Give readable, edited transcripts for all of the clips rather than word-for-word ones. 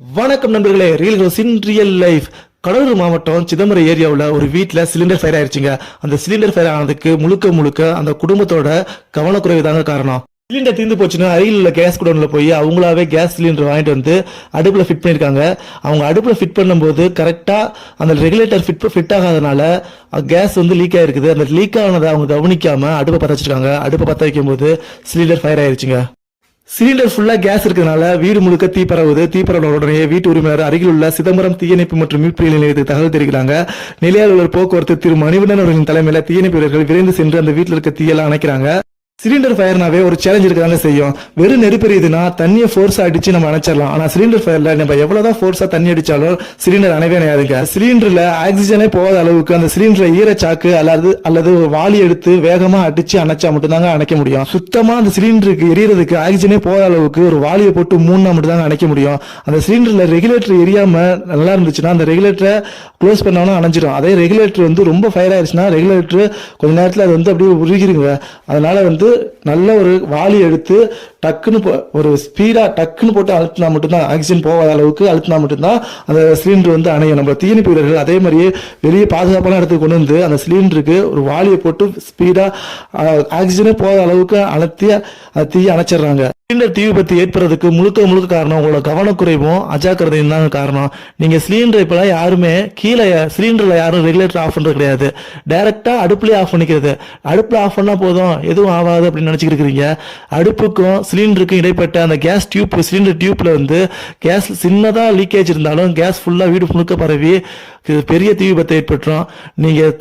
வணக்கம் நண்பர்களே, real house in real life. Cuddalore மாவட்டம் சிதம்பரம் ஏரியாவில் ஒரு வீட்டில் சிலிண்டர் ஃபயர் ஆயிடுச்சுங்க. அந்த சிலிண்டர் ஃபயர் ஆனதுக்கு முழுக்க அந்த குடும்பத்தோட கவனக்குறைவு தாங்க காரணம். சிலிண்டர் தீர்ந்து போச்சுன்னா அருகில் உள்ள கேஸ் குடோன்ல போய் அவங்களாவே கேஸ் சிலிண்டர் வாங்கிட்டு வந்து அடுப்புல ஃபிட் பண்ணிருக்காங்க. அவங்க அடுப்புல ஃபிட் பண்ணும்போது கரெக்டா அந்த ரெகுலேட்டர் ஃபிட் ஆகாதனால கேஸ் வந்து லீக் ஆயிருக்குது. அந்த லீக் ஆனதை அவங்க கவனிக்காம அடுப்பை பற்ற வச்சிருக்காங்க. அடுப்பை பற்ற வைக்கும் போது சிலிண்டர் ஃபயர் ஆயிருச்சுங்க. சிலிண்டர் ஃபுல்லா கேஸ் இருக்கிறதுனால வீடு முழுக்க தீ பரவுன உடனே வீட்டு உரிமையாளர் அருகில் உள்ள சிதம்பரம் தீயணைப்பு மற்றும் மீட்பு நிலையத்துக்கு தகவல் தெரிவிக்கிறாங்க. நிலையாளர் போக்குவரத்து திரு மணிவண்ணன் அவர்களின் தலைமையில தீயணைப்பு வீரர்கள் விரைந்து சென்று அந்த வீட்டில் இருக்க தீயெல்லாம் அணைக்கிறாங்க. சிலிண்டர் ஃபயர்னாவே ஒரு சேலஞ்ச் இருக்கதாங்க செய்யும். வெறும் நெருப்பெரியுதுன்னா தண்ணியை ஃபோர்ஸா அடிச்சு நம்ம அணைச்சிடலாம். ஆனா சிலிண்டர் ஃபயர்ல நம்ம எவ்வளவுதான் ஃபோர்ஸா தண்ணி அடிச்சாலும் சிலிண்டர் அணைவே அணையாதுங்க. சிலிண்டர்ல ஆக்சிஜனே போகாத அளவுக்கு அந்த சிலிண்டர்ல ஈரச்சாக்கு அல்லது வாளி எடுத்து வேகமா அடிச்சு அணைச்சா மட்டும்தாங்க அணைக்க முடியும். சுத்தமா அந்த சிலிண்டருக்கு எரியறதுக்கு ஆக்சிஜனே போகாத அளவுக்கு ஒரு வாளியை போட்டு மூணா மட்டும்தாங்க அணைக்க முடியும். அந்த சிலிண்டர்ல ரெகுலேட்டர் எரியாம நல்லா இருந்துச்சுன்னா அந்த ரெகுலேட்டரை க்ளோஸ் பண்ணாலும் அணைஞ்சிடும். அதே ரெகுலேட்டர் வந்து ரொம்ப ஃபயர் ஆயிடுச்சுன்னா ரெகுலேட்டர் கொஞ்ச நேரத்தில் அது வந்து அப்படியே உருகிருங்க. அதனால வந்து நல்ல ஒரு வாளி எடுத்து டக்குன்னு ஒரு ஸ்பீடா டக்குன்னு போட்டு அழுத்தினா மட்டும்தான், ஆக்சிஜன் போகாத அளவுக்கு அழுத்தினா மட்டும்தான் அந்த சிலிண்டர் வந்து அணையும். நம்ம தீயணைப்பு வீரர்கள் அதே மாதிரியே வெளியே பாதுகாப்பான இடத்துக்கு கொண்டு வந்து அந்த சிலிண்டருக்கு ஒரு வாளியை போட்டு ஸ்பீடா ஆக்சிஜனே போகாத அளவுக்கு அழுத்தி தீயை அணைச்சிடுறாங்க. சிலிண்டர் தீ விபத்து ஏற்படுறதுக்கு முழுக்க காரணம் உங்களோட கவனக்குறைவும் அஜாக்கிரதையும் தான் காரணம். நீங்க சிலிண்டர் இப்பெல்லாம் யாருமே கீழே சிலிண்டர்ல யாரும் ரெகுலேட்டர் ஆஃப் பண்றது கிடையாது. டைரக்டா அடுப்புலயே ஆஃப் பண்ணிக்கிறது. அடுப்புல ஆஃப் பண்ணா போதும் எதுவும் ஆகாது அப்படின்னு நினைச்சுக்கிட்டு இருக்கீங்க. அடுப்புக்கும் சிலிண்டருக்கும் இடைப்பட்ட அந்த கேஸ் டியூப் சிலிண்டர் டியூப்ல வந்து கேஸ் சின்னதா லீக்கேஜ் இருந்தாலும் கேஸ் ஃபுல்லா வீடு முழுக்க பரவி பெரிய தீ விபத்தை ஏற்பட்டுரும். நீங்க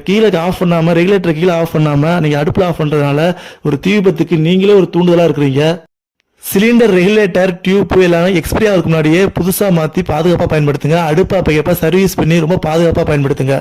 கீழே ஆஃப் பண்ணாம ரெகுலேட்டர் கீழே ஆஃப் பண்ணாம நீங்க அடுப்புல ஆஃப் பண்றதுனால ஒரு தீ விபத்துக்கு நீங்களே ஒரு தூண்டுதலா இருக்கிறீங்க. சிலிண்டர் ரெகுலேட்டர் டியூப் எல்லாம் எக்ஸ்பைரி ஆகிறதுக்கு முன்னாடியே புதுசா மாத்தி பாதுகாப்பா பயன்படுத்துங்க. அடுப்பு அப்ப சர்வீஸ் பண்ணி ரொம்ப பாதுகாப்பா பயன்படுத்துங்க.